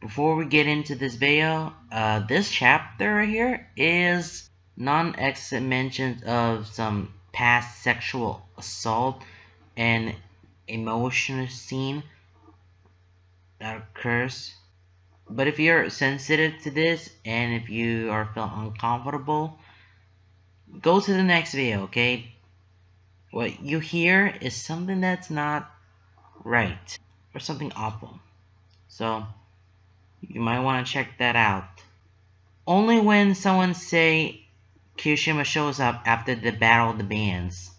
Before we get into this video, this chapter right here is non-explicit mentions of some past sexual assault and emotional scene that occurs. But if you're sensitive to this and if you are feeling uncomfortable, go to the next video, okay? What you hear is something that's not right or something awful. So you might want to check that out. Only when someone say Kirishima shows up after the battle of the bands.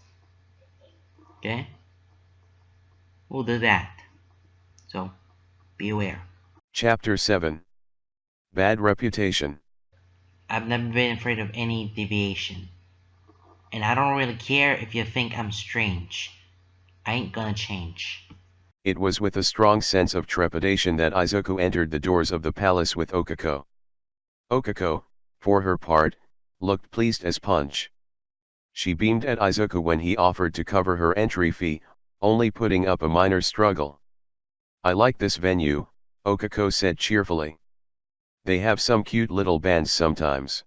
Okay? We'll do that. So, be aware. Chapter 7. Bad Reputation. I've never been afraid of any deviation. And I don't really care if you think I'm strange. I ain't gonna change. It was with a strong sense of trepidation that Izuku entered the doors of the palace with Okako. Okako, for her part, looked pleased as punch. She beamed at Izuku when he offered to cover her entry fee, only putting up a minor struggle. I like this venue, Okako said cheerfully. They have some cute little bands sometimes.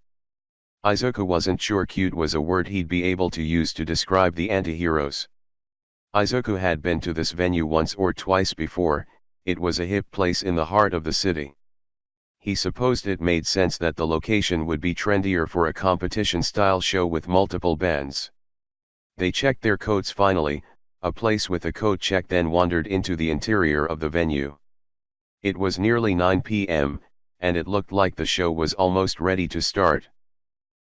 Izuku wasn't sure cute was a word he'd be able to use to describe the anti-heroes. Izuku had been to this venue once or twice before. It was a hip place in the heart of the city. He supposed it made sense that the location would be trendier for a competition-style show with multiple bands. They checked their coats finally, a place with a coat check, then wandered into the interior of the venue. It was nearly 9 p.m., and it looked like the show was almost ready to start.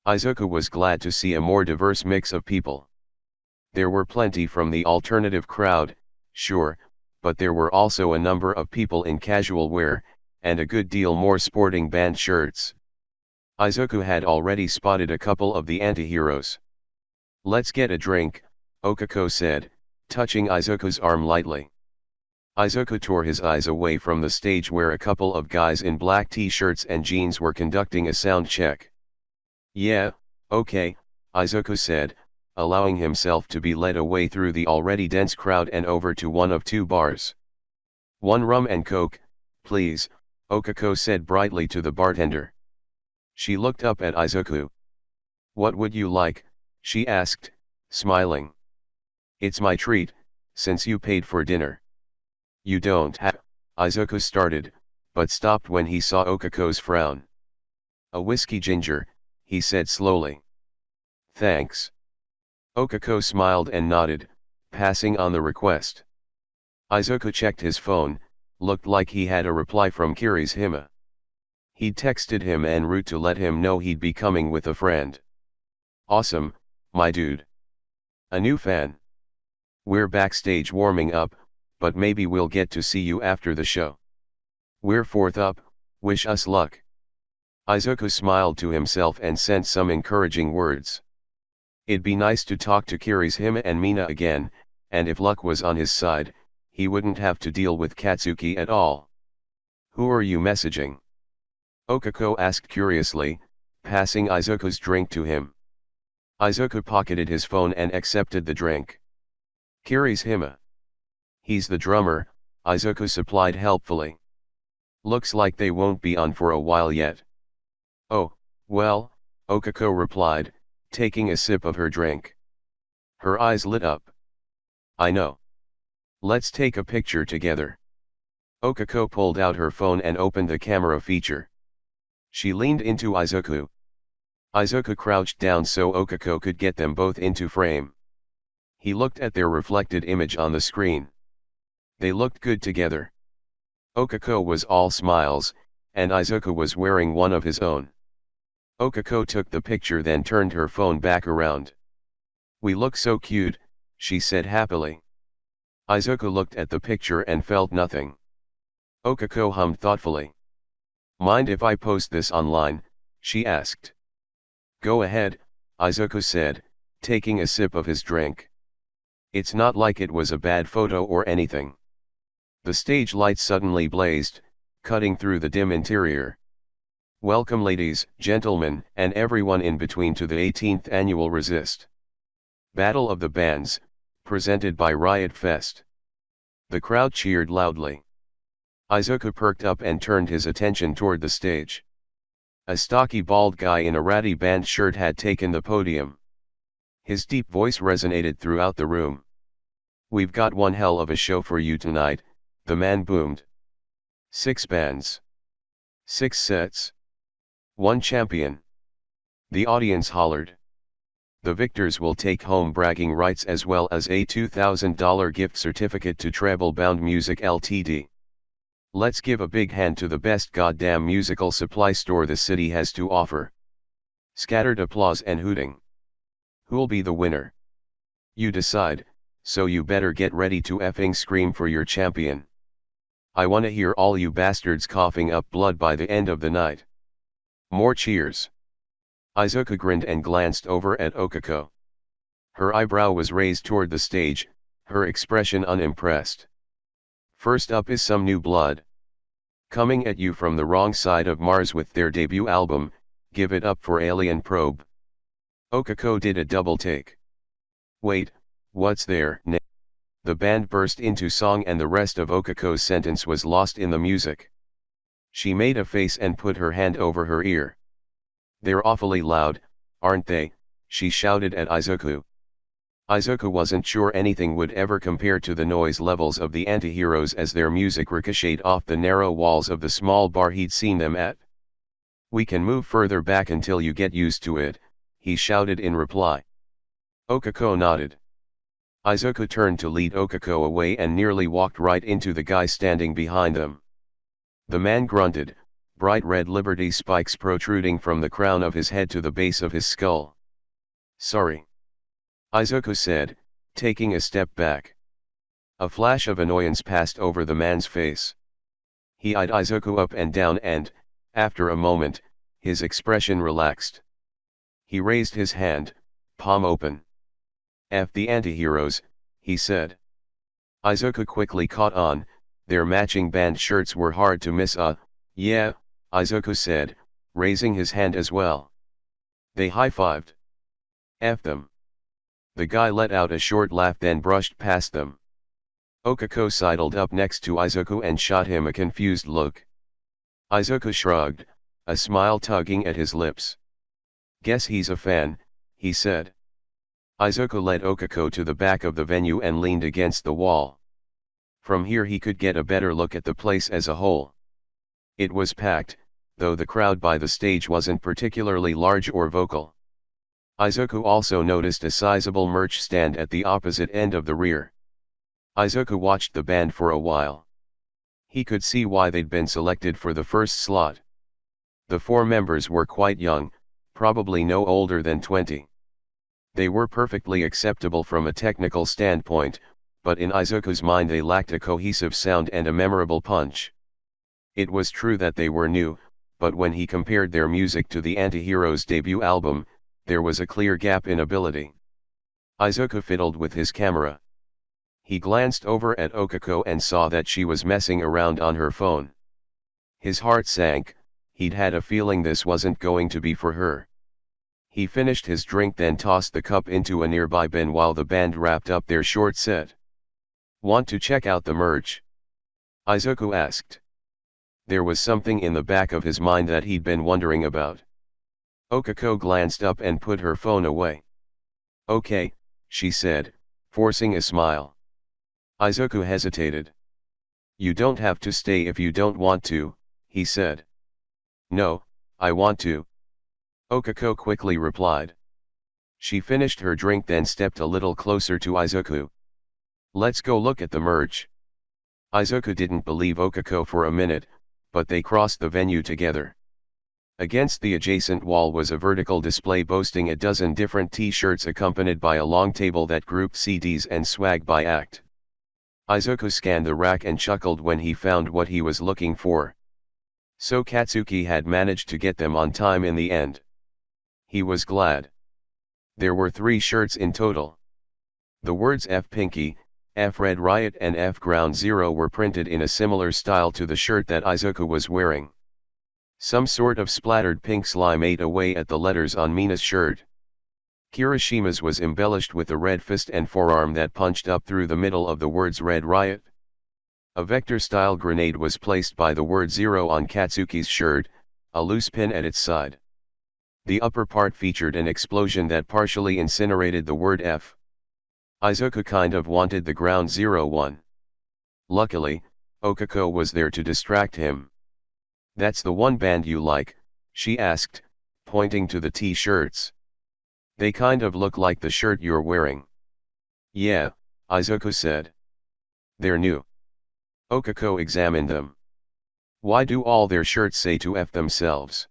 Izuku was glad to see a more diverse mix of people. There were plenty from the alternative crowd, sure, but there were also a number of people in casual wear, and a good deal more sporting band shirts. Izuku had already spotted a couple of the anti-heroes. Let's get a drink, Okako said, touching Izuku's arm lightly. Izuku tore his eyes away from the stage where a couple of guys in black t-shirts and jeans were conducting a sound check. Yeah, okay, Izuku said, allowing himself to be led away through the already dense crowd and over to one of two bars. One rum and coke, please, Okako said brightly to the bartender. She looked up at Izuku. What would you like? She asked, smiling. It's my treat, since you paid for dinner. You don't have, Izuku started, but stopped when he saw Okako's frown. A whiskey ginger, he said slowly. Thanks. Okako smiled and nodded, passing on the request. Izuku checked his phone, looked like he had a reply from Kirishima. He'd texted him en route to let him know he'd be coming with a friend. Awesome, my dude. A new fan. We're backstage warming up, but maybe we'll get to see you after the show. We're fourth up, wish us luck. Izuku smiled to himself and sent some encouraging words. It'd be nice to talk to Kirishima and Mina again, and if luck was on his side, he wouldn't have to deal with Katsuki at all. Who are you messaging? Okako asked curiously, passing Izuku's drink to him. Izuku pocketed his phone and accepted the drink. Kirishima. He's the drummer, Izuku supplied helpfully. Looks like they won't be on for a while yet. Oh, well, Okako replied, taking a sip of her drink. Her eyes lit up. I know. Let's take a picture together. Okako pulled out her phone and opened the camera feature. She leaned into Izuku. Izuku crouched down so Okako could get them both into frame. He looked at their reflected image on the screen. They looked good together. Okako was all smiles, and Izuku was wearing one of his own. Okako took the picture, then turned her phone back around. We look so cute, she said happily. Izuku looked at the picture and felt nothing. Okako hummed thoughtfully. Mind if I post this online? She asked. Go ahead, Izuku said, taking a sip of his drink. It's not like it was a bad photo or anything. The stage lights suddenly blazed, cutting through the dim interior. Welcome ladies, gentlemen, and everyone in between to the 18th annual Resist Battle of the Bands, presented by Riot Fest. The crowd cheered loudly. Izuku perked up and turned his attention toward the stage. A stocky bald guy in a ratty band shirt had taken the podium. His deep voice resonated throughout the room. "We've got one hell of a show for you tonight," the man boomed. 6 bands. 6 sets. 1 champion. The audience hollered. The victors will take home bragging rights as well as a $2,000 gift certificate to Treble Bound Music Ltd. Let's give a big hand to the best goddamn musical supply store the city has to offer. Scattered applause and hooting. Who'll be the winner? You decide, so you better get ready to effing scream for your champion. I wanna hear all you bastards coughing up blood by the end of the night. More cheers. Izuku grinned and glanced over at Okako. Her eyebrow was raised toward the stage, her expression unimpressed. First up is some new blood. Coming at you from the wrong side of Mars with their debut album, Give It Up for Alien Probe. Okako did a double take. Wait, what's there? The band burst into song and the rest of Okako's sentence was lost in the music. She made a face and put her hand over her ear. They're awfully loud, aren't they? She shouted at Izuku. Izuku wasn't sure anything would ever compare to the noise levels of the anti-heroes as their music ricocheted off the narrow walls of the small bar he'd seen them at. We can move further back until you get used to it, he shouted in reply. Okako nodded. Izuku turned to lead Okako away and nearly walked right into the guy standing behind them. The man grunted, bright red Liberty spikes protruding from the crown of his head to the base of his skull. Sorry. Izuku said, taking a step back. A flash of annoyance passed over the man's face. He eyed Izuku up and down and, after a moment, his expression relaxed. He raised his hand, palm open. F the anti-heroes, he said. Izuku quickly caught on, their matching band shirts were hard to miss. Yeah, Izuku said, raising his hand as well. They high-fived. F them. The guy let out a short laugh then brushed past them. Okako sidled up next to Izuku and shot him a confused look. Izuku shrugged, a smile tugging at his lips. Guess he's a fan, he said. Izuku led Okako to the back of the venue and leaned against the wall. From here he could get a better look at the place as a whole. It was packed, though the crowd by the stage wasn't particularly large or vocal. Izuku also noticed a sizable merch stand at the opposite end of the rear. Izuku watched the band for a while. He could see why they'd been selected for the first slot. The 4 members were quite young, probably no older than 20. They were perfectly acceptable from a technical standpoint, but in Izuku's mind they lacked a cohesive sound and a memorable punch. It was true that they were new, but when he compared their music to the Anti-Heroes' debut album, there was a clear gap in ability. Izuku fiddled with his camera. He glanced over at Okako and saw that she was messing around on her phone. His heart sank, he'd had a feeling this wasn't going to be for her. He finished his drink then tossed the cup into a nearby bin while the band wrapped up their short set. Want to check out the merch? Izuku asked. There was something in the back of his mind that he'd been wondering about. Okako glanced up and put her phone away. Okay, she said, forcing a smile. Izuku hesitated. You don't have to stay if you don't want to, he said. No, I want to. Okako quickly replied. She finished her drink then stepped a little closer to Izuku. Let's go look at the merch. Izuku didn't believe Okako for a minute, but they crossed the venue together. Against the adjacent wall was a vertical display boasting a dozen different t-shirts accompanied by a long table that grouped CDs and swag by act. Izuku scanned the rack and chuckled when he found what he was looking for. So Katsuki had managed to get them on time in the end. He was glad. There were 3 shirts in total. The words F Pinky, F Red Riot and F Ground Zero were printed in a similar style to the shirt that Izuku was wearing. Some sort of splattered pink slime ate away at the letters on Mina's shirt. Kirishima's was embellished with a red fist and forearm that punched up through the middle of the words Red Riot. A vector-style grenade was placed by the word 0 on Katsuki's shirt, a loose pin at its side. The upper part featured an explosion that partially incinerated the word F. Izuku kind of wanted the ground 01. Luckily, Okako was there to distract him. "That's the one band you like?" she asked, pointing to the T-shirts. "They kind of look like the shirt you're wearing." "Yeah," Izuku said. "They're new." Okako examined them. "Why do all their shirts say to F themselves?"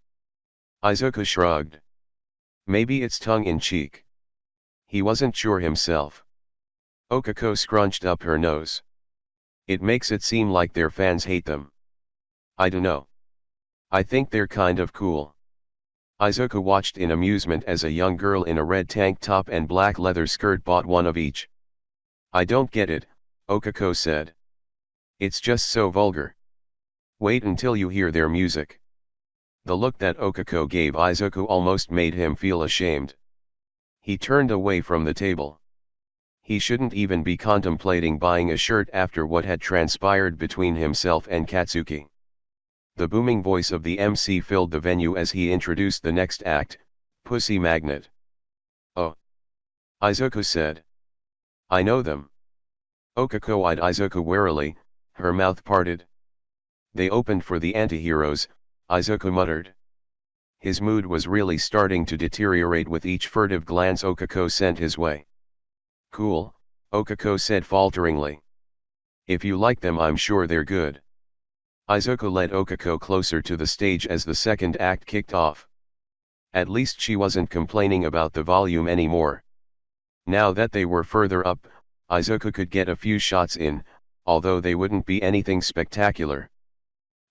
Izuku shrugged. "Maybe it's tongue-in-cheek." He wasn't sure himself. Okako scrunched up her nose. "It makes it seem like their fans hate them." "I dunno. I think they're kind of cool." Izuku watched in amusement as a young girl in a red tank top and black leather skirt bought one of each. "I don't get it," Okako said. "It's just so vulgar." "Wait until you hear their music." The look that Okako gave Izuku almost made him feel ashamed. He turned away from the table. He shouldn't even be contemplating buying a shirt after what had transpired between himself and Katsuki. The booming voice of the MC filled the venue as he introduced the next act, Pussy Magnet. "Oh," Izuku said. "I know them." Okako eyed Izuku warily, her mouth parted. "They opened for the antiheroes," Izuku muttered. His mood was really starting to deteriorate with each furtive glance Okako sent his way. "Cool," Okako said falteringly. "If you like them, I'm sure they're good." Izuku led Okako closer to the stage as the second act kicked off. At least she wasn't complaining about the volume anymore. Now that they were further up, Izuku could get a few shots in, although they wouldn't be anything spectacular.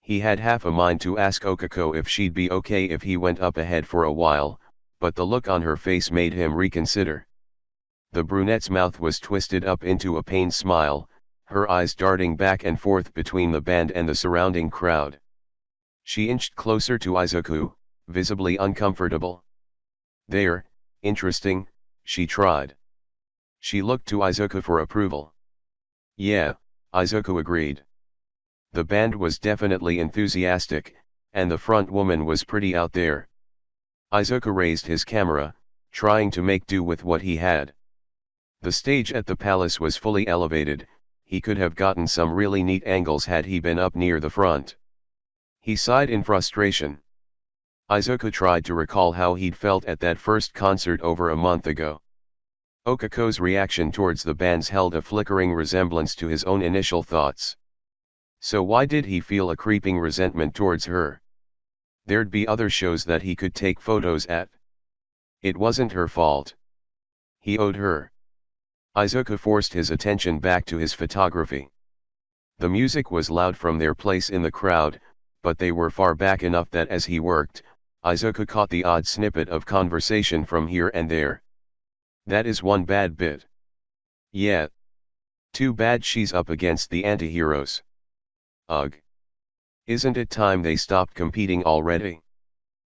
He had half a mind to ask Okako if she'd be okay if he went up ahead for a while, but the look on her face made him reconsider. The brunette's mouth was twisted up into a pained smile, her eyes darting back and forth between the band and the surrounding crowd. She inched closer to Izuku, visibly uncomfortable. "They're interesting," she tried. She looked to Izuku for approval. "Yeah," Izuku agreed. The band was definitely enthusiastic, and the front woman was pretty out there. Izuku raised his camera, trying to make do with what he had. The stage at the palace was fully elevated. He could have gotten some really neat angles had he been up near the front. He sighed in frustration. Izuku tried to recall how he'd felt at that first concert over a month ago. Okako's reaction towards the bands held a flickering resemblance to his own initial thoughts. So why did he feel a creeping resentment towards her? There'd be other shows that he could take photos at. It wasn't her fault. He owed her. Izuku forced his attention back to his photography. The music was loud from their place in the crowd, but they were far back enough that as he worked, Izuku caught the odd snippet of conversation from here and there. "That is one bad bit." "Yeah. Too bad she's up against the antiheroes." "Ugh. Isn't it time they stopped competing already?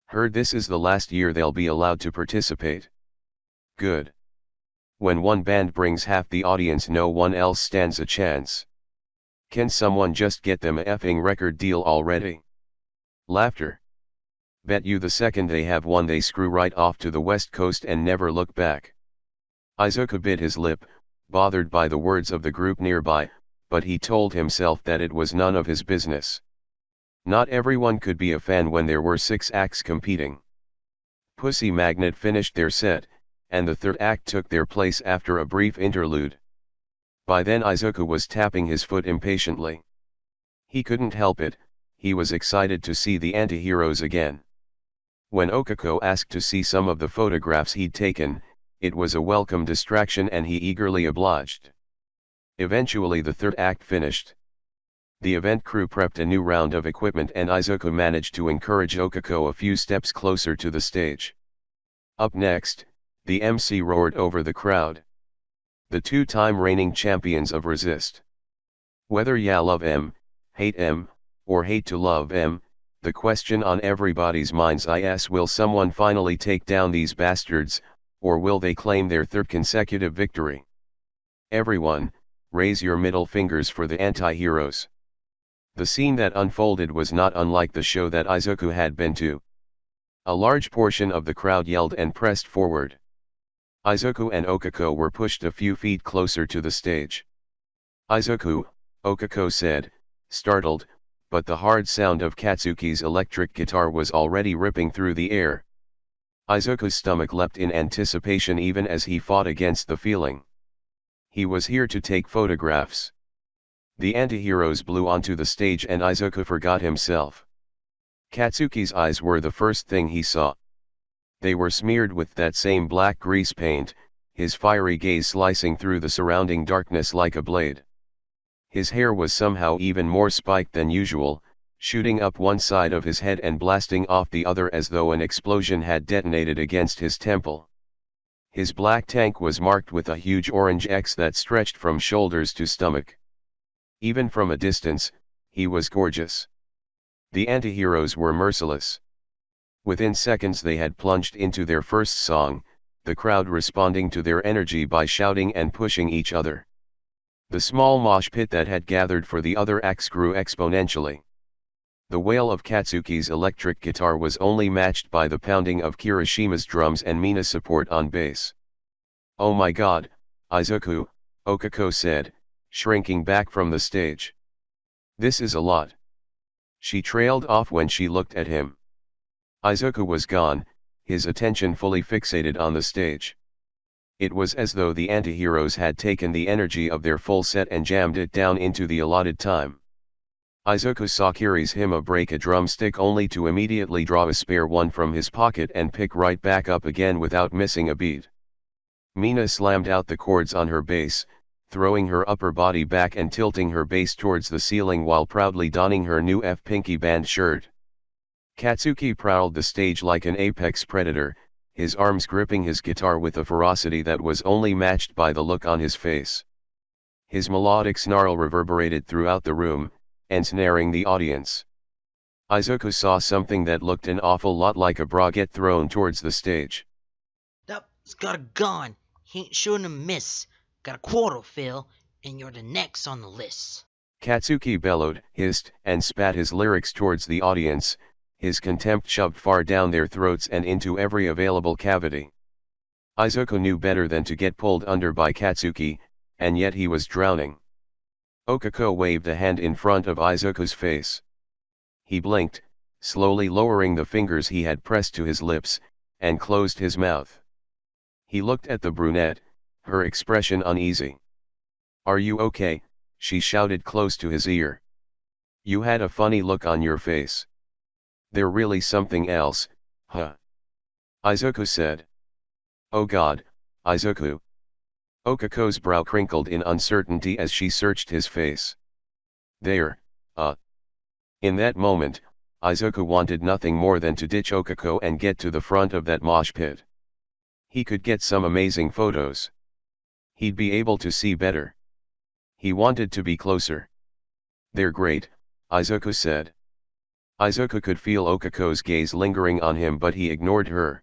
Heard this is the last year they'll be allowed to participate." "Good. When one band brings half the audience, no one else stands a chance. Can someone just get them a effing record deal already?" Laughter. "Bet you the second they have one they screw right off to the West Coast and never look back." Izuku bit his lip, bothered by the words of the group nearby, but he told himself that it was none of his business. Not everyone could be a fan when there were 6 acts competing. Pussy Magnet finished their set, and the third act took their place after a brief interlude. By then Izuku was tapping his foot impatiently. He couldn't help it, he was excited to see the antiheroes again. When Okako asked to see some of the photographs he'd taken, it was a welcome distraction and he eagerly obliged. Eventually the third act finished. The event crew prepped a new round of equipment and Izuku managed to encourage Okako a few steps closer to the stage. Up next, the MC roared over the crowd. The 2-time reigning champions of Resist. Whether ya love em, hate em, or hate to love em, the question on everybody's minds is, will someone finally take down these bastards, or will they claim their third consecutive victory? Everyone, raise your middle fingers for the anti-heroes. The scene that unfolded was not unlike the show that Izuku had been to. A large portion of the crowd yelled and pressed forward. Izuku and Okako were pushed a few feet closer to the stage. "Izuku," Okako said, startled, but the hard sound of Katsuki's electric guitar was already ripping through the air. Izuku's stomach leapt in anticipation even as he fought against the feeling. He was here to take photographs. The antiheroes blew onto the stage and Izuku forgot himself. Katsuki's eyes were the first thing he saw. They were smeared with that same black grease paint, his fiery gaze slicing through the surrounding darkness like a blade. His hair was somehow even more spiked than usual, shooting up one side of his head and blasting off the other as though an explosion had detonated against his temple. His black tank was marked with a huge orange X that stretched from shoulders to stomach. Even from a distance, he was gorgeous. The antiheroes were merciless. Within seconds they had plunged into their first song, the crowd responding to their energy by shouting and pushing each other. The small mosh pit that had gathered for the other acts grew exponentially. The wail of Katsuki's electric guitar was only matched by the pounding of Kirishima's drums and Mina's support on bass. "Oh my god, Izuku," Okako said, shrinking back from the stage. "This is a lot." She trailed off when she looked at him. Izuku was gone, his attention fully fixated on the stage. It was as though the antiheroes had taken the energy of their full set and jammed it down into the allotted time. Izuku saw Kirishima break a drumstick only to immediately draw a spare one from his pocket and pick right back up again without missing a beat. Mina slammed out the chords on her bass, throwing her upper body back and tilting her bass towards the ceiling while proudly donning her new F-Pinky band shirt. Katsuki prowled the stage like an apex predator, his arms gripping his guitar with a ferocity that was only matched by the look on his face. His melodic snarl reverberated throughout the room, ensnaring the audience. Izuku saw something that looked an awful lot like a bra get thrown towards the stage. "That's got a gun. He ain't shooting a miss. Got a quarter, Phil, and you're the next on the list." Katsuki bellowed, hissed, and spat his lyrics towards the audience, his contempt shoved far down their throats and into every available cavity. Izuku knew better than to get pulled under by Katsuki, and yet he was drowning. Okako waved a hand in front of Izuku's face. He blinked, slowly lowering the fingers he had pressed to his lips, and closed his mouth. He looked at the brunette, her expression uneasy. "Are you okay?" she shouted close to his ear. "You had a funny look on your face." "There really something else, huh?" Izuku said. "Oh god, Izuku." Okako's brow crinkled in uncertainty as she searched his face. "There. In that moment, Izuku wanted nothing more than to ditch Okako and get to the front of that mosh pit. He could get some amazing photos. He'd be able to see better. He wanted to be closer. "They're great," Izuku said. Izuku could feel Okako's gaze lingering on him, but he ignored her.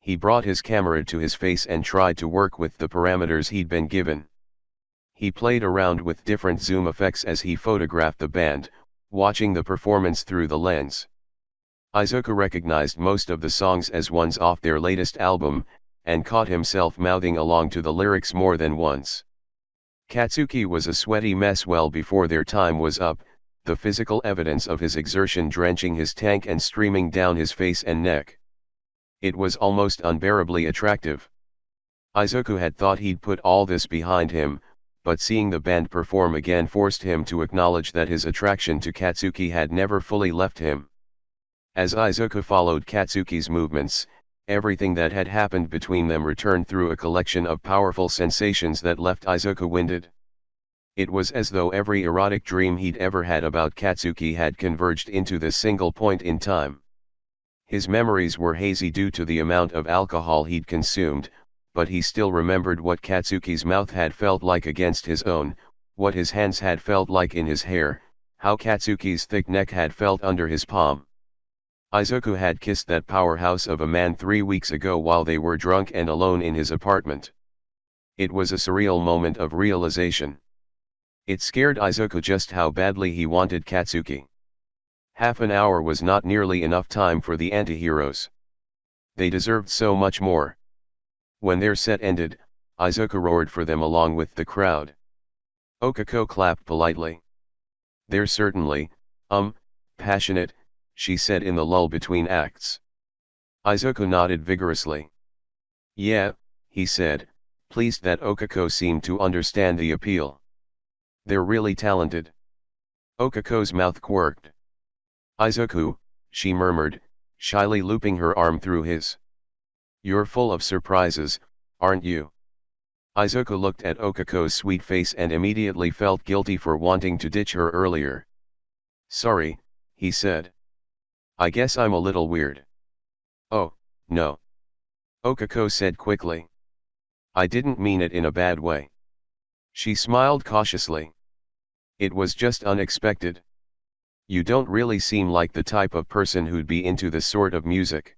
He brought his camera to his face and tried to work with the parameters he'd been given. He played around with different zoom effects as he photographed the band, watching the performance through the lens. Izuku recognized most of the songs as ones off their latest album, and caught himself mouthing along to the lyrics more than once. Katsuki was a sweaty mess well before their time was up, the physical evidence of his exertion drenching his tank and streaming down his face and neck. It was almost unbearably attractive. Izuku had thought he'd put all this behind him, but seeing the band perform again forced him to acknowledge that his attraction to Katsuki had never fully left him. As Izuku followed Katsuki's movements, everything that had happened between them returned through a collection of powerful sensations that left Izuku winded. It was as though every erotic dream he'd ever had about Katsuki had converged into this single point in time. His memories were hazy due to the amount of alcohol he'd consumed, but he still remembered what Katsuki's mouth had felt like against his own, what his hands had felt like in his hair, how Katsuki's thick neck had felt under his palm. Izuku had kissed that powerhouse of a man 3 weeks ago while they were drunk and alone in his apartment. It was a surreal moment of realization. It scared Izuku just how badly he wanted Katsuki. Half an hour was not nearly enough time for the antiheroes. They deserved so much more. When their set ended, Izuku roared for them along with the crowd. Okako clapped politely. "They're certainly, passionate," she said in the lull between acts. Izuku nodded vigorously. "Yeah," he said, pleased that Okako seemed to understand the appeal. "They're really talented." Okako's mouth quirked. "Izuku," she murmured, shyly looping her arm through his. "You're full of surprises, aren't you?" Izuku looked at Okako's sweet face and immediately felt guilty for wanting to ditch her earlier. "Sorry," he said. "I guess I'm a little weird." "Oh, no," Okako said quickly. "I didn't mean it in a bad way." She smiled cautiously. "It was just unexpected. You don't really seem like the type of person who'd be into this sort of music."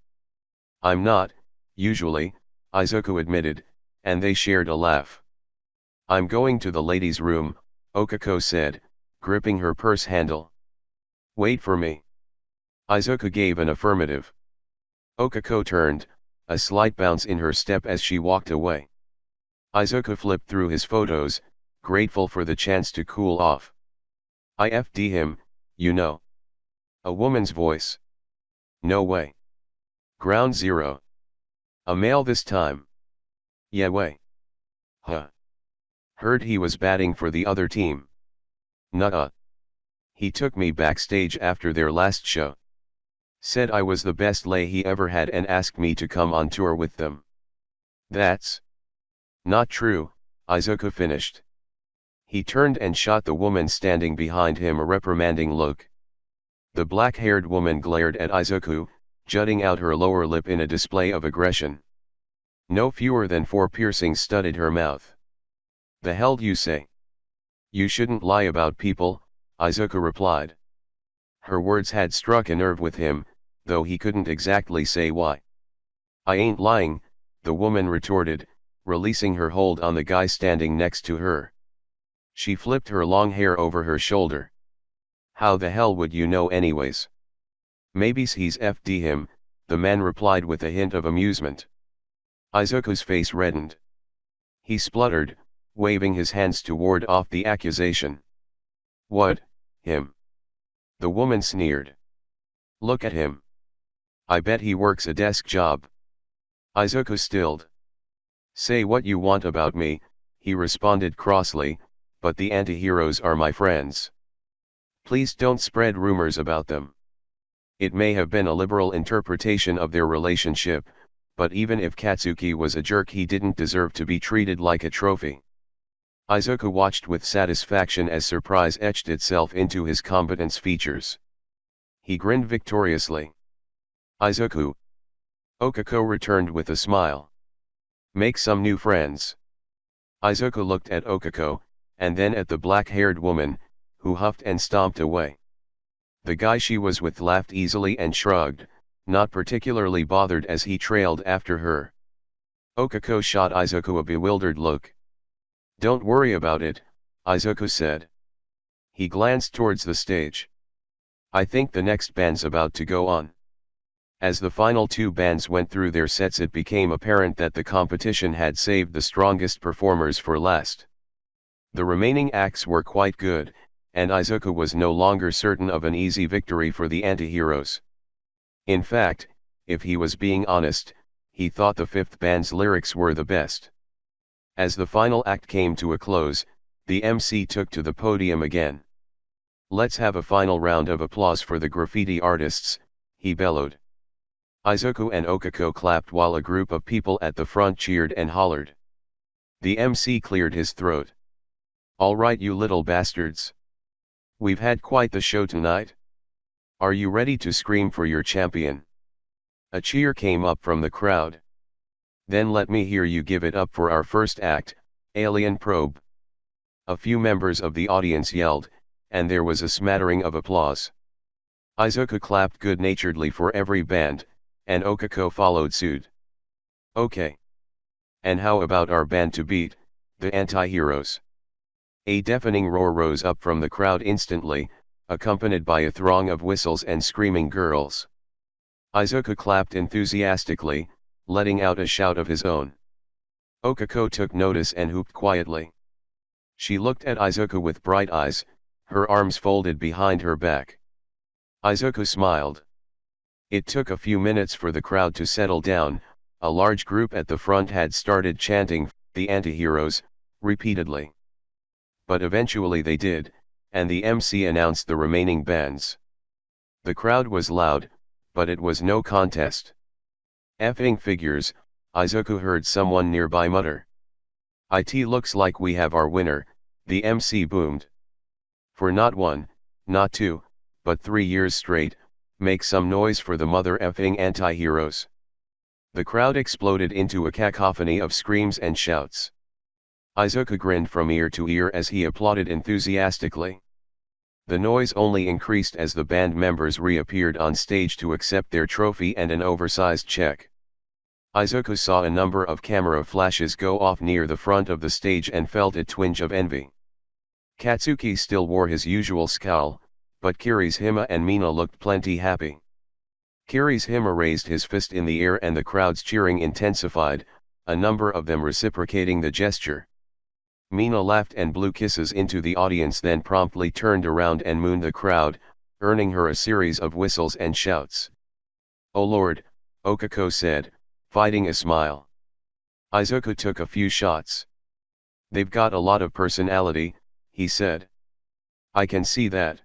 "I'm not, usually," Izuku admitted, and they shared a laugh. "I'm going to the ladies' room," Okako said, gripping her purse handle. "Wait for me." Izuku gave an affirmative. Okako turned, a slight bounce in her step as she walked away. Izuku flipped through his photos, grateful for the chance to cool off. "IFD him, you know." A woman's voice. "No way. Ground zero. A male this time." "Yeah way. Huh. Heard he was batting for the other team." "Nuh-uh. He took me backstage after their last show. Said I was the best lay he ever had and asked me to come on tour with them." "That's not true," Izuku finished. He turned and shot the woman standing behind him a reprimanding look. The black-haired woman glared at Izuku, jutting out her lower lip in a display of aggression. No fewer than 4 piercings studded her mouth. "The hell you say?" "You shouldn't lie about people," Izuku replied. Her words had struck a nerve with him, though he couldn't exactly say why. "I ain't lying," the woman retorted, releasing her hold on the guy standing next to her. She flipped her long hair over her shoulder. "How the hell would you know anyways?" "Maybe's he's FD him," the man replied with a hint of amusement. Izuku's face reddened. He spluttered, waving his hands to ward off the accusation. "What, him?" The woman sneered. "Look at him. I bet he works a desk job." Izuku stilled. "Say what you want about me," he responded crossly, "but the antiheroes are my friends. Please don't spread rumors about them. It may have been a liberal interpretation of their relationship, but even if Katsuki was a jerk, he didn't deserve to be treated like a trophy." Izuku watched with satisfaction as surprise etched itself into his combatant's features. He grinned victoriously. "Izuku." Okako returned with a smile. "Make some new friends." Izuku looked at Okako, and then at the black-haired woman, who huffed and stomped away. The guy she was with laughed easily and shrugged, not particularly bothered as he trailed after her. Okako shot Izuku a bewildered look. "Don't worry about it," Izuku said. He glanced towards the stage. "I think the next band's about to go on." As the final 2 bands went through their sets, it became apparent that the competition had saved the strongest performers for last. The remaining acts were quite good, and Izuku was no longer certain of an easy victory for the antiheroes. In fact, if he was being honest, he thought the 5th band's lyrics were the best. As the final act came to a close, the MC took to the podium again. "Let's have a final round of applause for the graffiti artists," he bellowed. Izuku and Okako clapped while a group of people at the front cheered and hollered. The MC cleared his throat. "All right, you little bastards. We've had quite the show tonight. Are you ready to scream for your champion?" A cheer came up from the crowd. "Then let me hear you give it up for our first act, Alien Probe." A few members of the audience yelled, and there was a smattering of applause. Izuku clapped good-naturedly for every band, and Okako followed suit. "Okay. And how about our band to beat, the anti-heroes? A deafening roar rose up from the crowd instantly, accompanied by a throng of whistles and screaming girls. Izuku clapped enthusiastically, letting out a shout of his own. Okako took notice and whooped quietly. She looked at Izuku with bright eyes, her arms folded behind her back. Izuku smiled. It took a few minutes for the crowd to settle down. A large group at the front had started chanting, "The anti-heroes," repeatedly. But eventually they did, and the MC announced the remaining bands. The crowd was loud, but it was no contest. "Effing figures," Izuku heard someone nearby mutter. "It looks like we have our winner," the MC boomed. "For not one, not two, but 3 years straight, make some noise for the mother effing anti-heroes." The crowd exploded into a cacophony of screams and shouts. Izuku grinned from ear to ear as he applauded enthusiastically. The noise only increased as the band members reappeared on stage to accept their trophy and an oversized check. Izuku saw a number of camera flashes go off near the front of the stage and felt a twinge of envy. Katsuki still wore his usual scowl, but Kirishima and Mina looked plenty happy. Kirishima raised his fist in the air and the crowd's cheering intensified, a number of them reciprocating the gesture. Mina laughed and blew kisses into the audience, then promptly turned around and mooned the crowd, earning her a series of whistles and shouts. "Oh Lord," Okako said, fighting a smile. Izuku took a few shots. "They've got a lot of personality," he said. "I can see that."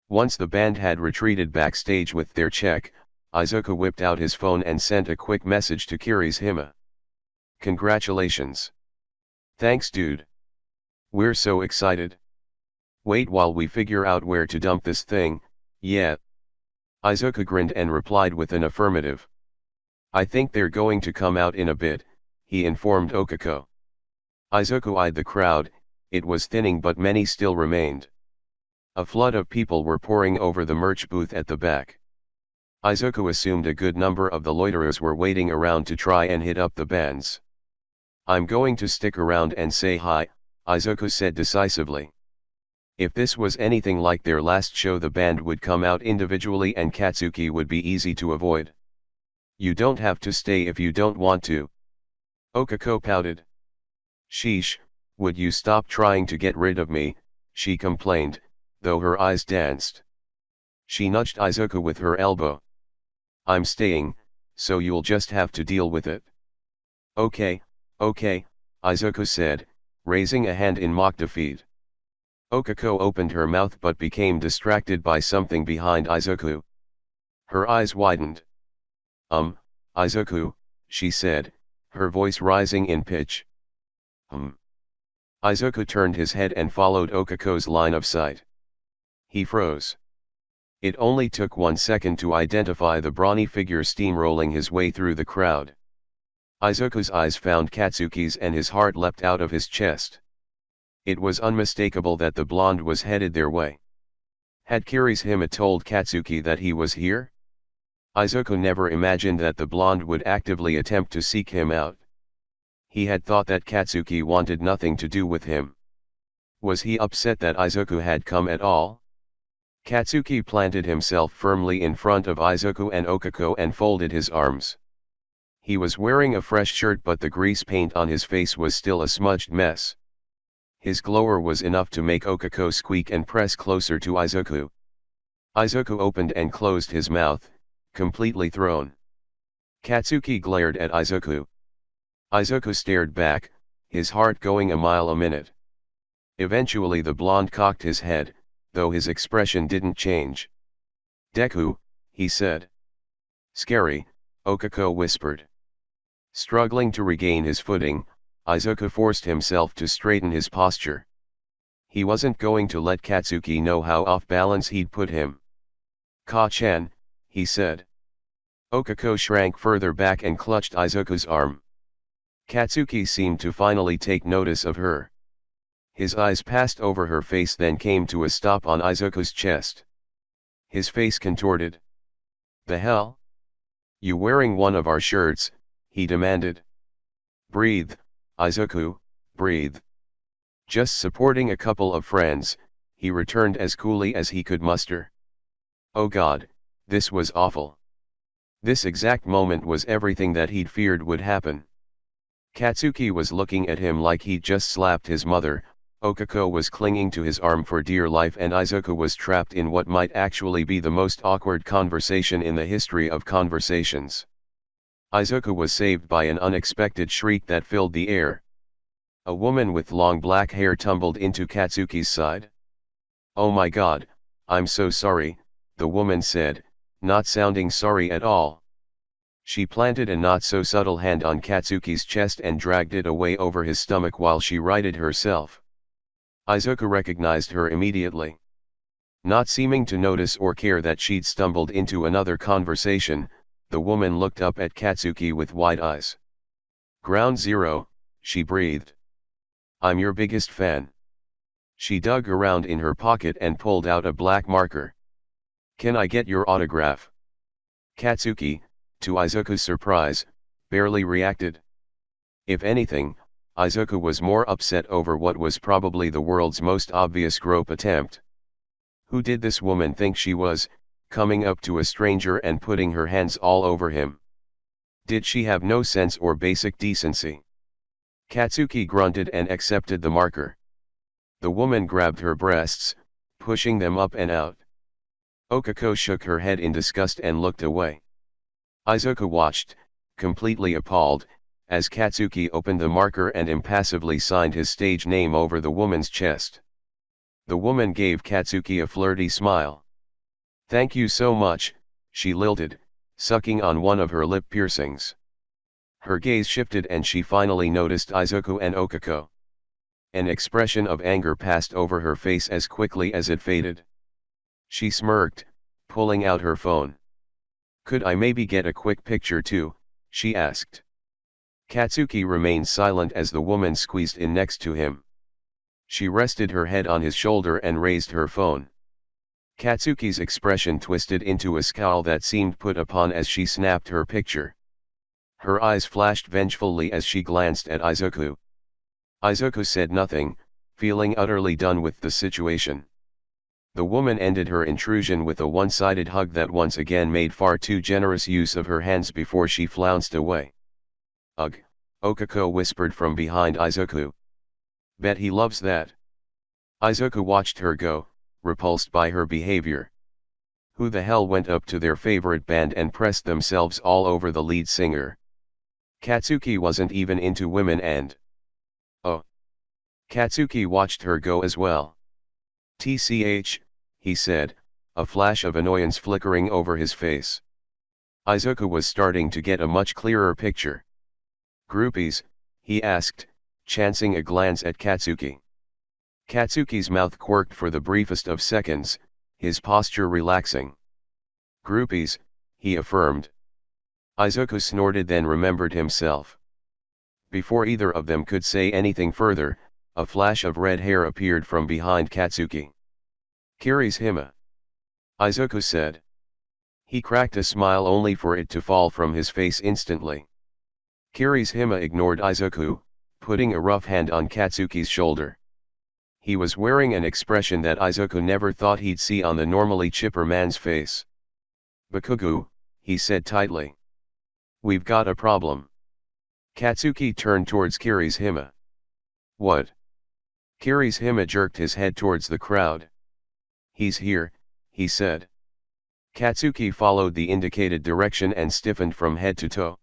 Once the band had retreated backstage with their check, Izuku whipped out his phone and sent a quick message to Kirishima. "Congratulations. Thanks dude. We're so excited. Wait while we figure out where to dump this thing, yeah." Izuku grinned and replied with an affirmative. "I think they're going to come out in a bit," he informed Okako. Izuku eyed the crowd. It was thinning but many still remained. A flood of people were pouring over the merch booth at the back. Izuku assumed a good number of the loiterers were waiting around to try and hit up the bands. "I'm going to stick around and say hi," Izuku said decisively. If this was anything like their last show, the band would come out individually and Katsuki would be easy to avoid. "You don't have to stay if you don't want to," Okako pouted. "Sheesh, would you stop trying to get rid of me," she complained, though her eyes danced. She nudged Izuku with her elbow. "I'm staying, so you'll just have to deal with it." Okay, Izuku said, raising a hand in mock defeat. Okako opened her mouth but became distracted by something behind Izuku. Her eyes widened. Izuku," she said, her voice rising in pitch. Izuku turned his head and followed Okako's line of sight. He froze. It only took 1 second to identify the brawny figure steamrolling his way through the crowd. Izuku's eyes found Katsuki's and his heart leapt out of his chest. It was unmistakable that the blonde was headed their way. Had Kirishima told Katsuki that he was here? Izuku never imagined that the blonde would actively attempt to seek him out. He had thought that Katsuki wanted nothing to do with him. Was he upset that Izuku had come at all? Katsuki planted himself firmly in front of Izuku and Okako and folded his arms. He was wearing a fresh shirt but the grease paint on his face was still a smudged mess. His glower was enough to make Okako squeak and press closer to Izuku. Izuku opened and closed his mouth, completely thrown. Katsuki glared at Izuku. Izuku stared back, his heart going a mile a minute. Eventually the blonde cocked his head, though his expression didn't change. "Deku," he said. "Scary," Okako whispered. Struggling to regain his footing, Izuku forced himself to straighten his posture. He wasn't going to let Katsuki know how off balance he'd put him. "Ka-chan," he said. Okako shrank further back and clutched Izuku's arm. Katsuki seemed to finally take notice of her. His eyes passed over her face then came to a stop on Izuku's chest. His face contorted. "The hell? You wearing one of our shirts?" he demanded. "Breathe, Izuku, breathe." Just supporting a couple of friends, he returned as coolly as he could muster. Oh God, this was awful. This exact moment was everything that he'd feared would happen. Katsuki was looking at him like he'd just slapped his mother, Okako was clinging to his arm for dear life, and Izuku was trapped in what might actually be the most awkward conversation in the history of conversations. Izuku was saved by an unexpected shriek that filled the air. A woman with long black hair tumbled into Katsuki's side. "Oh my God, I'm so sorry," the woman said, not sounding sorry at all. She planted a not-so-subtle hand on Katsuki's chest and dragged it away over his stomach while she righted herself. Izuku recognized her immediately. Not seeming to notice or care that she'd stumbled into another conversation, the woman looked up at Katsuki with wide eyes. "Ground Zero," she breathed. "I'm your biggest fan." She dug around in her pocket and pulled out a black marker. "Can I get your autograph?" Katsuki, to Izuku's surprise, barely reacted. If anything, Izuku was more upset over what was probably the world's most obvious grope attempt. Who did this woman think she was, coming up to a stranger and putting her hands all over him? Did she have no sense or basic decency? Katsuki grunted and accepted the marker. The woman grabbed her breasts, pushing them up and out. Okako shook her head in disgust and looked away. Izuku watched, completely appalled, as Katsuki opened the marker and impassively signed his stage name over the woman's chest. The woman gave Katsuki a flirty smile. "Thank you so much," she lilted, sucking on one of her lip piercings. Her gaze shifted and she finally noticed Izuku and Okako. An expression of anger passed over her face as quickly as it faded. She smirked, pulling out her phone. "Could I maybe get a quick picture too?" she asked. Katsuki remained silent as the woman squeezed in next to him. She rested her head on his shoulder and raised her phone. Katsuki's expression twisted into a scowl that seemed put upon as she snapped her picture. Her eyes flashed vengefully as she glanced at Izuku. Izuku said nothing, feeling utterly done with the situation. The woman ended her intrusion with a one-sided hug that once again made far too generous use of her hands before she flounced away. "Ugh," Okako whispered from behind Izuku. "Bet he loves that." Izuku watched her go, repulsed by her behavior. Who the hell went up to their favorite band and pressed themselves all over the lead singer? Katsuki wasn't even into women and... Oh. Katsuki watched her go as well. "TCH, he said, a flash of annoyance flickering over his face. Izuku was starting to get a much clearer picture. "Groupies?" he asked, chancing a glance at Katsuki. Katsuki's mouth quirked for the briefest of seconds, his posture relaxing. "Groupies," he affirmed. Izuku snorted, then remembered himself. Before either of them could say anything further, a flash of red hair appeared from behind Katsuki. "Kirishima," Izuku said. He cracked a smile only for it to fall from his face instantly. Kirishima ignored Izuku, putting a rough hand on Katsuki's shoulder. He was wearing an expression that Izuku never thought he'd see on the normally chipper man's face. "Bakugo," he said tightly. "We've got a problem." Katsuki turned towards Kirishima. "What?" Kirishima jerked his head towards the crowd. "He's here," he said. Katsuki followed the indicated direction and stiffened from head to toe.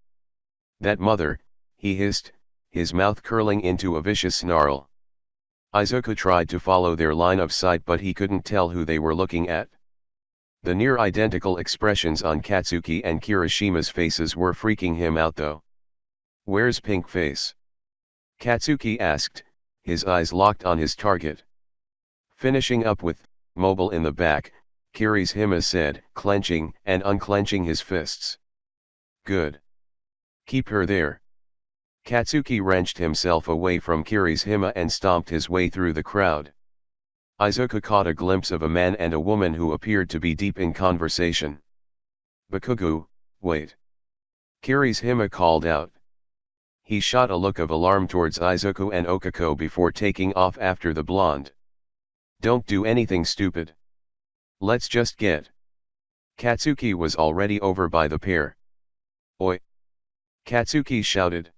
"That mother," he hissed, his mouth curling into a vicious snarl. Izuku tried to follow their line of sight, but he couldn't tell who they were looking at. The near-identical expressions on Katsuki and Kirishima's faces were freaking him out though. "Where's Pink Face?" Katsuki asked, his eyes locked on his target. Finishing up with, "Mobile in the back," Kirishima said, clenching and unclenching his fists. "Good. Keep her there." Katsuki wrenched himself away from Kirishima and stomped his way through the crowd. Izuku caught a glimpse of a man and a woman who appeared to be deep in conversation. "Bakugo, wait." Kirishima called out. He shot a look of alarm towards Izuku and Okako before taking off after the blonde. Don't do anything stupid. Let's just get. Katsuki was already over by the pair. Oi! Katsuki shouted.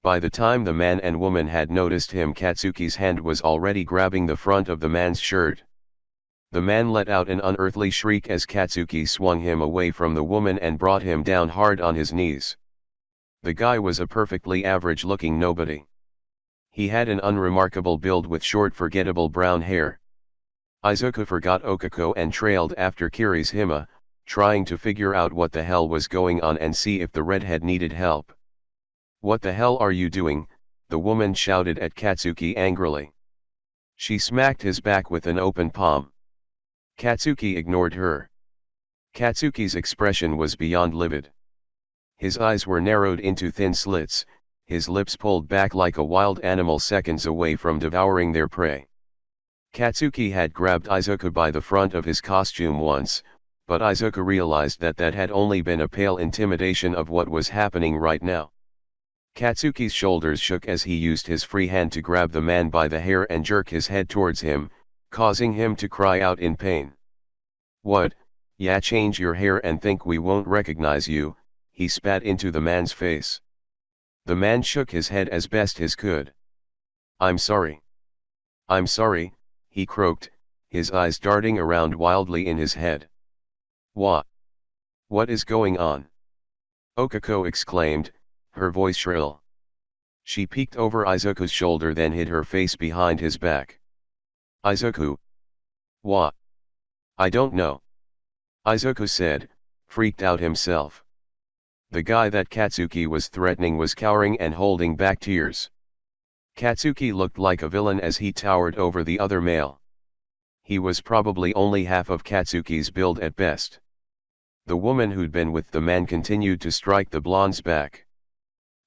By the time the man and woman had noticed him, Katsuki's hand was already grabbing the front of the man's shirt. The man let out an unearthly shriek as Katsuki swung him away from the woman and brought him down hard on his knees. The guy was a perfectly average-looking nobody. He had an unremarkable build with short forgettable brown hair. Izuku forgot Okako and trailed after Kirishima, trying to figure out what the hell was going on and see if the redhead needed help. What the hell are you doing? The woman shouted at Katsuki angrily. She smacked his back with an open palm. Katsuki ignored her. Katsuki's expression was beyond livid. His eyes were narrowed into thin slits, his lips pulled back like a wild animal seconds away from devouring their prey. Katsuki had grabbed Izuku by the front of his costume once, but Izuku realized that that had only been a pale intimidation of what was happening right now. Katsuki's shoulders shook as he used his free hand to grab the man by the hair and jerk his head towards him, causing him to cry out in pain. What? Yeah, change your hair and think we won't recognize you, he spat into the man's face. The man shook his head as best he could. I'm sorry. I'm sorry, he croaked, his eyes darting around wildly in his head. What? What is going on? Okako exclaimed, her voice shrill. She peeked over Izuku's shoulder, then hid her face behind his back. Izuku? What? I don't know. Izuku said, freaked out himself. The guy that Katsuki was threatening was cowering and holding back tears. Katsuki looked like a villain as he towered over the other male. He was probably only half of Katsuki's build at best. The woman who'd been with the man continued to strike the blonde's back.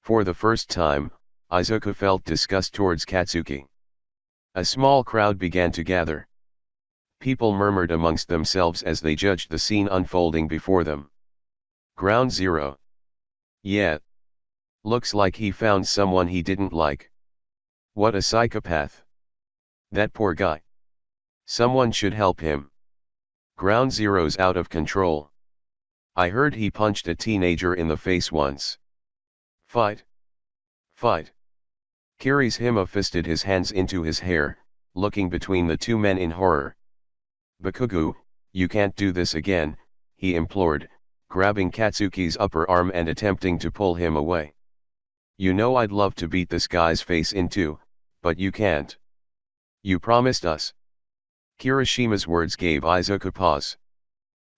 For the first time, Izuku felt disgust towards Katsuki. A small crowd began to gather. People murmured amongst themselves as they judged the scene unfolding before them. Ground Zero. Yeah. Looks like he found someone he didn't like. What a psychopath. That poor guy. Someone should help him. Ground Zero's out of control. I heard he punched a teenager in the face once. Fight. Fight. Kirishima fisted his hands into his hair, looking between the two men in horror. Bakugo, you can't do this again, he implored, grabbing Katsuki's upper arm and attempting to pull him away. You know I'd love to beat this guy's face in two, but you can't. You promised us. Kirishima's words gave Izuku pause.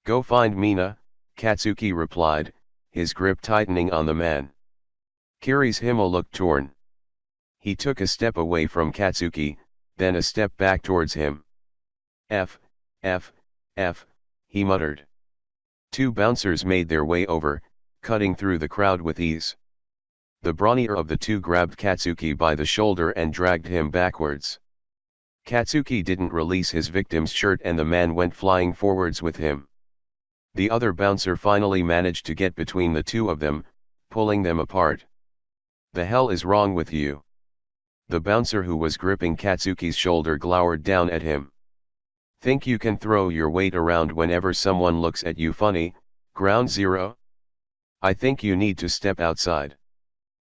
Go find Mina, Katsuki replied, his grip tightening on the man. Kirishima looked torn. He took a step away from Katsuki, then a step back towards him. F, he muttered. Two bouncers made their way over, cutting through the crowd with ease. The brawnier of the two grabbed Katsuki by the shoulder and dragged him backwards. Katsuki didn't release his victim's shirt and the man went flying forwards with him. The other bouncer finally managed to get between the two of them, pulling them apart. The hell is wrong with you? The bouncer who was gripping Katsuki's shoulder glowered down at him. Think you can throw your weight around whenever someone looks at you funny, Ground Zero? I think you need to step outside.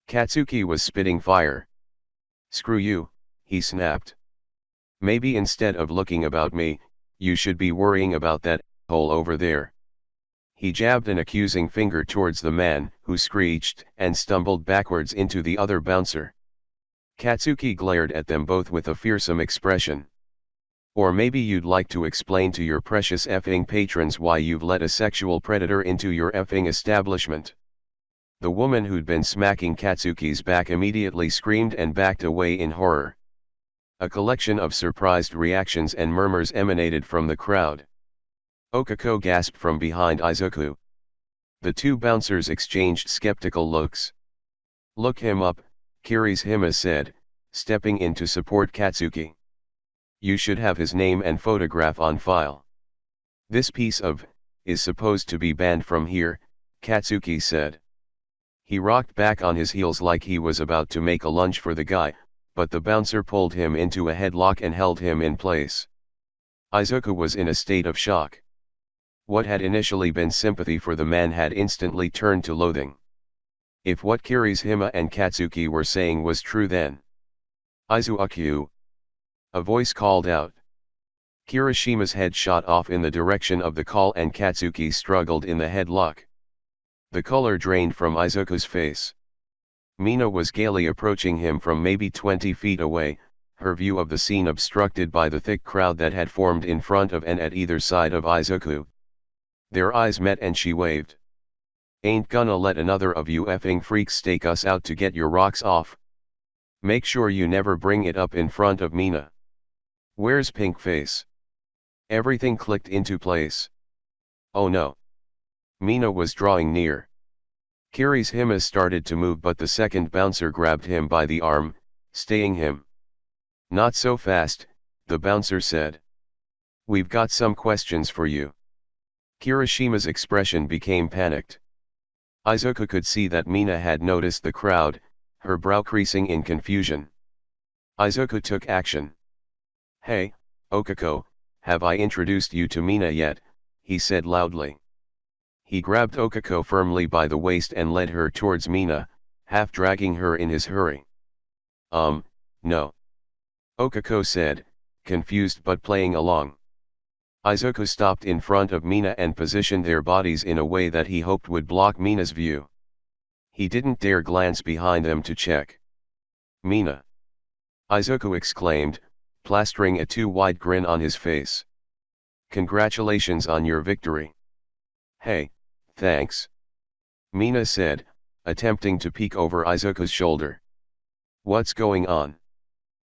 Katsuki was spitting fire. Screw you, he snapped. Maybe instead of looking about me, you should be worrying about that hole over there. He jabbed an accusing finger towards the man, who screeched and stumbled backwards into the other bouncer. Katsuki glared at them both with a fearsome expression. Or maybe you'd like to explain to your precious effing patrons why you've let a sexual predator into your effing establishment. The woman who'd been smacking Katsuki's back immediately screamed and backed away in horror. A collection of surprised reactions and murmurs emanated from the crowd. Okako gasped from behind Izuku. The two bouncers exchanged skeptical looks. Look him up, Kirishima said, stepping in to support Katsuki. You should have his name and photograph on file. This piece of is supposed to be banned from here, Katsuki said. He rocked back on his heels like he was about to make a lunge for the guy, but the bouncer pulled him into a headlock and held him in place. Izuku was in a state of shock. What had initially been sympathy for the man had instantly turned to loathing. If what Kirishima and Katsuki were saying was true then. Izuku! A voice called out. Kirishima's head shot off in the direction of the call and Katsuki struggled in the headlock. The color drained from Izuku's face. Mina was gaily approaching him from maybe 20 feet away, her view of the scene obstructed by the thick crowd that had formed in front of and at either side of Izuku. Their eyes met and she waved. "Ain't gonna let another of you effing freaks stake us out to get your rocks off. Make sure you never bring it up in front of Mina. Where's Pink Face?" Everything clicked into place. Oh no. Mina was drawing near. Kirishima started to move but the second bouncer grabbed him by the arm, staying him. "Not so fast," the bouncer said. "We've got some questions for you." Kirishima's expression became panicked. Izuku could see that Mina had noticed the crowd, her brow creasing in confusion. Izuku took action. "Hey, Okako, have I introduced you to Mina yet?" he said loudly. He grabbed Okako firmly by the waist and led her towards Mina, half dragging her in his hurry. No. Okako said, confused but playing along. Izuku stopped in front of Mina and positioned their bodies in a way that he hoped would block Mina's view. He didn't dare glance behind them to check. "Mina!" Izuku exclaimed, plastering a too-wide grin on his face. "Congratulations on your victory." "Hey, thanks," Mina said, attempting to peek over Izuku's shoulder. "What's going on?"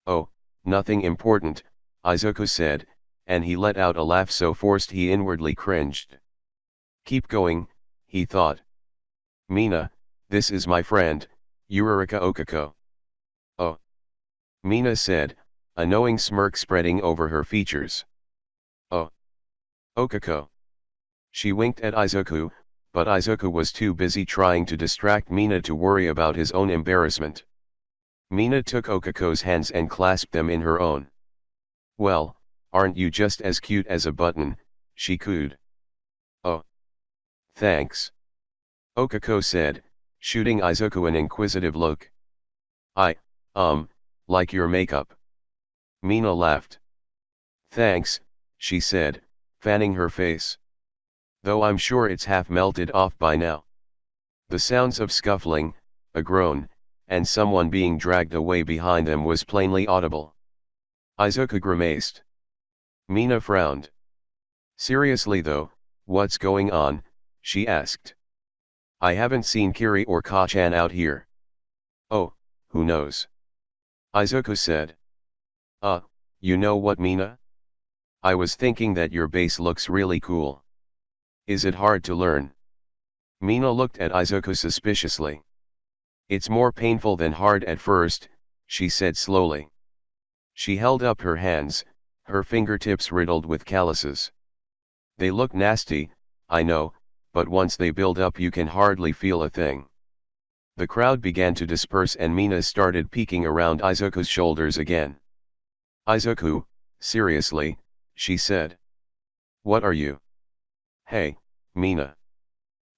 "Oh, nothing important," Izuku said, and he let out a laugh so forced he inwardly cringed. "Keep going," he thought. "Mina, this is my friend, Yurarika Okako." "Oh," Mina said, a knowing smirk spreading over her features. "Oh, Okako." She winked at Izuku, but Izuku was too busy trying to distract Mina to worry about his own embarrassment. Mina took Okako's hands and clasped them in her own. "Well, aren't you just as cute as a button?" she cooed. "Oh. Thanks," Okako said, shooting Izuku an inquisitive look. I like your makeup." Mina laughed. "Thanks," she said, fanning her face. "Though I'm sure it's half melted off by now." The sounds of scuffling, a groan, and someone being dragged away behind them was plainly audible. Izuku grimaced. Mina frowned. "Seriously though, what's going on?" she asked. "I haven't seen Kiri or Kachan out here." "Oh, who knows?" Izuku said. You know what, Mina? I was thinking that your bass looks really cool. Is it hard to learn?" Mina looked at Izuku suspiciously. "It's more painful than hard at first," she said slowly. She held up her hands, her fingertips riddled with calluses. "They look nasty, I know, but once they build up you can hardly feel a thing." The crowd began to disperse and Mina started peeking around Izuku's shoulders again. "Izuku, seriously," she said. "What are you?" "Hey, Mina."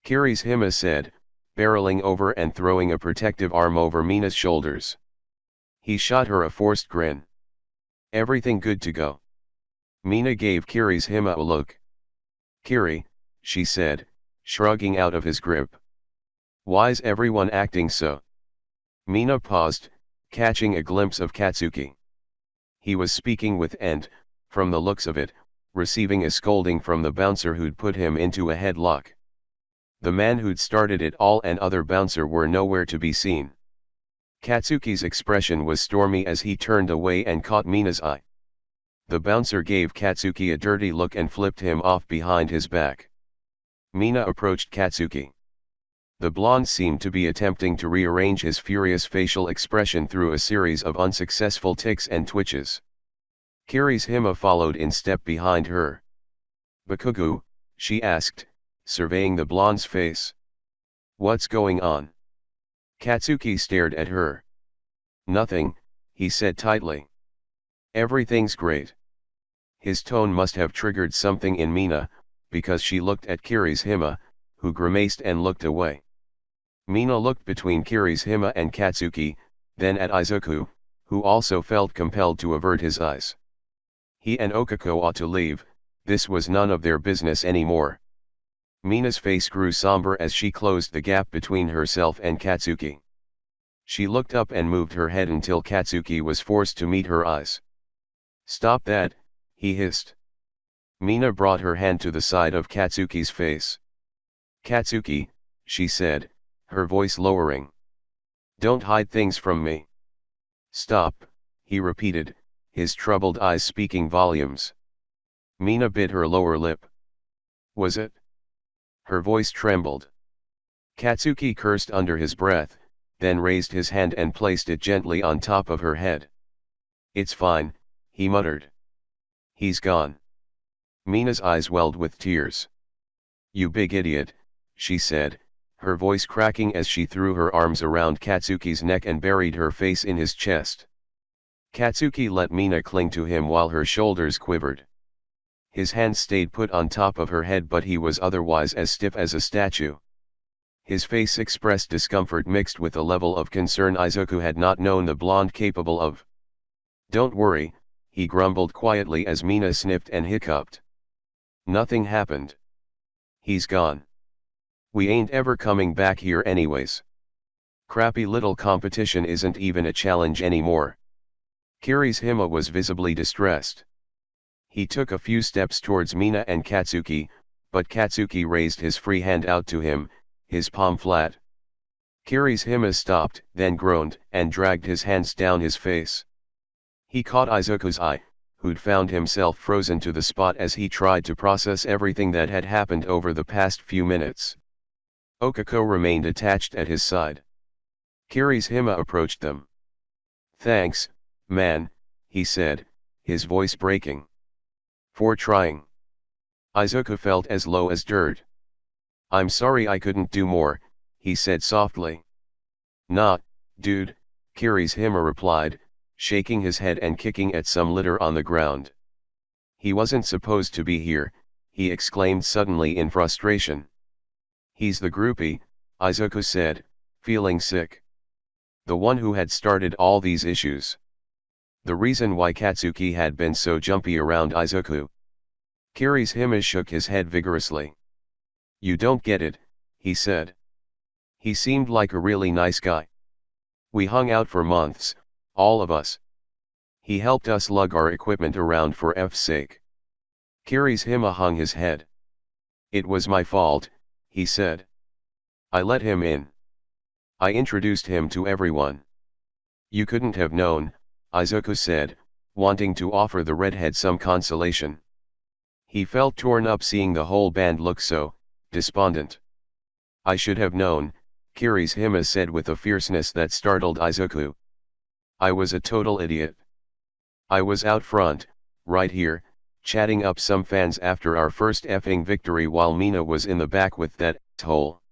Kirishima said, barreling over and throwing a protective arm over Mina's shoulders. He shot her a forced grin. "Everything good to go?" Mina gave Kirishima a look. "Kiri," she said, shrugging out of his grip. "Why's everyone acting so?" Mina paused, catching a glimpse of Katsuki. He was speaking with and, from the looks of it, receiving a scolding from the bouncer who'd put him into a headlock. The man who'd started it all and other bouncer were nowhere to be seen. Katsuki's expression was stormy as he turned away and caught Mina's eye. The bouncer gave Katsuki a dirty look and flipped him off behind his back. Mina approached Katsuki. The blonde seemed to be attempting to rearrange his furious facial expression through a series of unsuccessful ticks and twitches. Kirishima followed in step behind her. "Bakugo?" she asked, surveying the blonde's face. "What's going on?" Katsuki stared at her. Nothing, he said tightly. Everything's great. His tone must have triggered something in Mina, because she looked at Kirishima, who grimaced and looked away. Mina looked between Kirishima and Katsuki, then at Izuku, who also felt compelled to avert his eyes. He and Okako ought to leave, this was none of their business anymore. Mina's face grew somber as she closed the gap between herself and Katsuki. She looked up and moved her head until Katsuki was forced to meet her eyes. "Stop that," he hissed. Mina brought her hand to the side of Katsuki's face. "Katsuki," she said, her voice lowering. "Don't hide things from me." "Stop," he repeated, his troubled eyes speaking volumes. Mina bit her lower lip. "Was it?" Her voice trembled. Katsuki cursed under his breath, then raised his hand and placed it gently on top of her head. "It's fine," he muttered. "He's gone." Mina's eyes welled with tears. "You big idiot," she said, her voice cracking as she threw her arms around Katsuki's neck and buried her face in his chest. Katsuki let Mina cling to him while her shoulders quivered. His hands stayed put on top of her head, but he was otherwise as stiff as a statue. His face expressed discomfort mixed with a level of concern Izuku had not known the blonde capable of. "Don't worry," he grumbled quietly as Mina sniffed and hiccuped. "Nothing happened. He's gone. We ain't ever coming back here anyways. Crappy little competition isn't even a challenge anymore." Kirishima was visibly distressed. He took a few steps towards Mina and Katsuki, but Katsuki raised his free hand out to him, his palm flat. Kirishima stopped, then groaned, and dragged his hands down his face. He caught Izuku's eye, who'd found himself frozen to the spot as he tried to process everything that had happened over the past few minutes. Okako remained attached at his side. Kirishima approached them. "Thanks, man," he said, his voice breaking. "For trying." Izuku felt as low as dirt. "I'm sorry I couldn't do more," he said softly. "Nah, dude," Kirishima replied, shaking his head and kicking at some litter on the ground. "He wasn't supposed to be here," he exclaimed suddenly in frustration. "He's the groupie," Izuku said, feeling sick. "The one who had started all these issues. The reason why Katsuki had been so jumpy around Izuku." Kirishima shook his head vigorously. "You don't get it," he said. "He seemed like a really nice guy. We hung out for months, all of us. He helped us lug our equipment around for F's sake." Kirishima hung his head. "It was my fault," he said. "I let him in. I introduced him to everyone." "You couldn't have known," Izuku said, wanting to offer the redhead some consolation. He felt torn up seeing the whole band look so despondent. "I should have known," Kirishima said with a fierceness that startled Izuku. "I was a total idiot. I was out front, right here, chatting up some fans after our first effing victory while Mina was in the back with that asshole.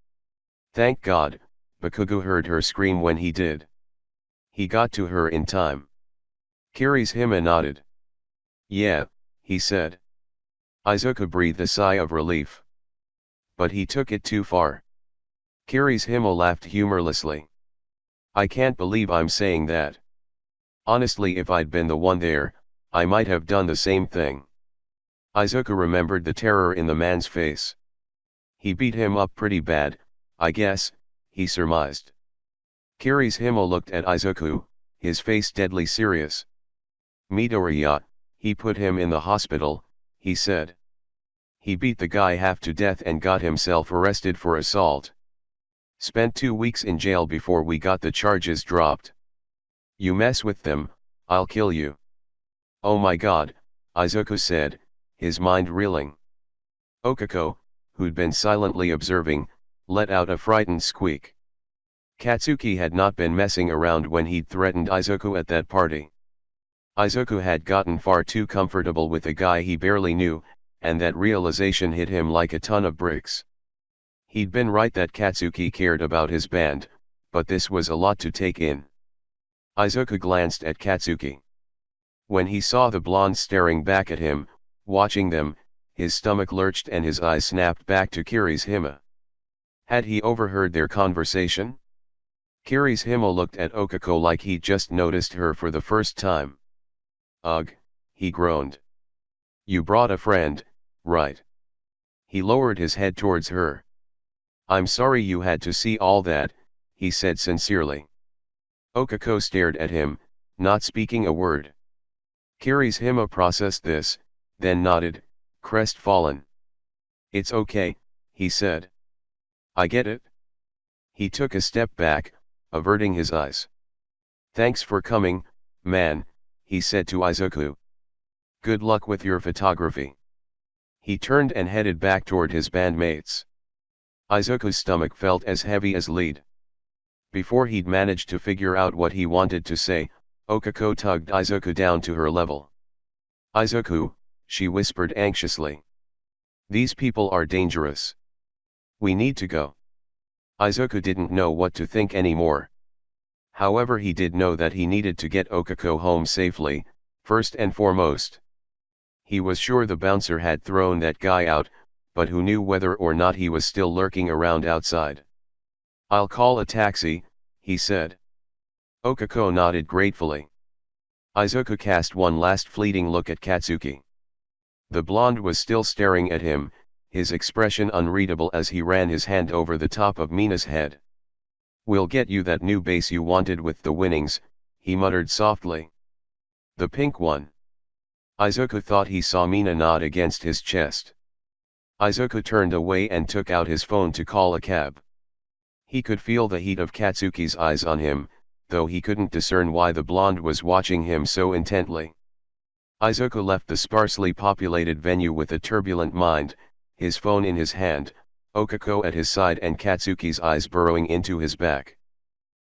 Thank God, Bakugo heard her scream when he did. He got to her in time." Kirishima nodded. "Yeah," he said. Izuku breathed a sigh of relief. "But he took it too far." Kirishima laughed humorlessly. "I can't believe I'm saying that. Honestly, if I'd been the one there, I might have done the same thing." Izuku remembered the terror in the man's face. "He beat him up pretty bad, I guess," he surmised. Kirishima looked at Izuku, his face deadly serious. "Midoriya, he put him in the hospital," he said. "He beat the guy half to death and got himself arrested for assault. Spent 2 weeks in jail before we got the charges dropped. You mess with them, I'll kill you." "Oh my God," Izuku said, his mind reeling. Okako, who'd been silently observing, let out a frightened squeak. Katsuki had not been messing around when he'd threatened Izuku at that party. Izuku had gotten far too comfortable with a guy he barely knew, and that realization hit him like a ton of bricks. He'd been right that Katsuki cared about his band, but this was a lot to take in. Izuku glanced at Katsuki. When he saw the blonde staring back at him, watching them, his stomach lurched and his eyes snapped back to Kirishima. Had he overheard their conversation? Kirishima looked at Okako like he'd just noticed her for the first time. Ugh, he groaned. You brought a friend, right? He lowered his head towards her. I'm sorry you had to see all that, he said sincerely. Okako stared at him, not speaking a word. Kirishima processed this, then nodded, crestfallen. It's okay, he said. I get it. He took a step back, averting his eyes. Thanks for coming, man, he said to Izuku. Good luck with your photography. He turned and headed back toward his bandmates. Izuku's stomach felt as heavy as lead. Before he'd managed to figure out what he wanted to say, Okako tugged Izuku down to her level. Izuku, she whispered anxiously. These people are dangerous. We need to go. Izuku didn't know what to think anymore. However, he did know that he needed to get Okako home safely, first and foremost. He was sure the bouncer had thrown that guy out, but who knew whether or not he was still lurking around outside. I'll call a taxi, he said. Okako nodded gratefully. Izuku cast one last fleeting look at Katsuki. The blonde was still staring at him, his expression unreadable as he ran his hand over the top of Mina's head. We'll get you that new base you wanted with the winnings, he muttered softly. The pink one. Izuku thought he saw Mina nod against his chest. Izuku turned away and took out his phone to call a cab. He could feel the heat of Katsuki's eyes on him, though he couldn't discern why the blonde was watching him so intently. Izuku left the sparsely populated venue with a turbulent mind, his phone in his hand, Okako at his side and Katsuki's eyes burrowing into his back.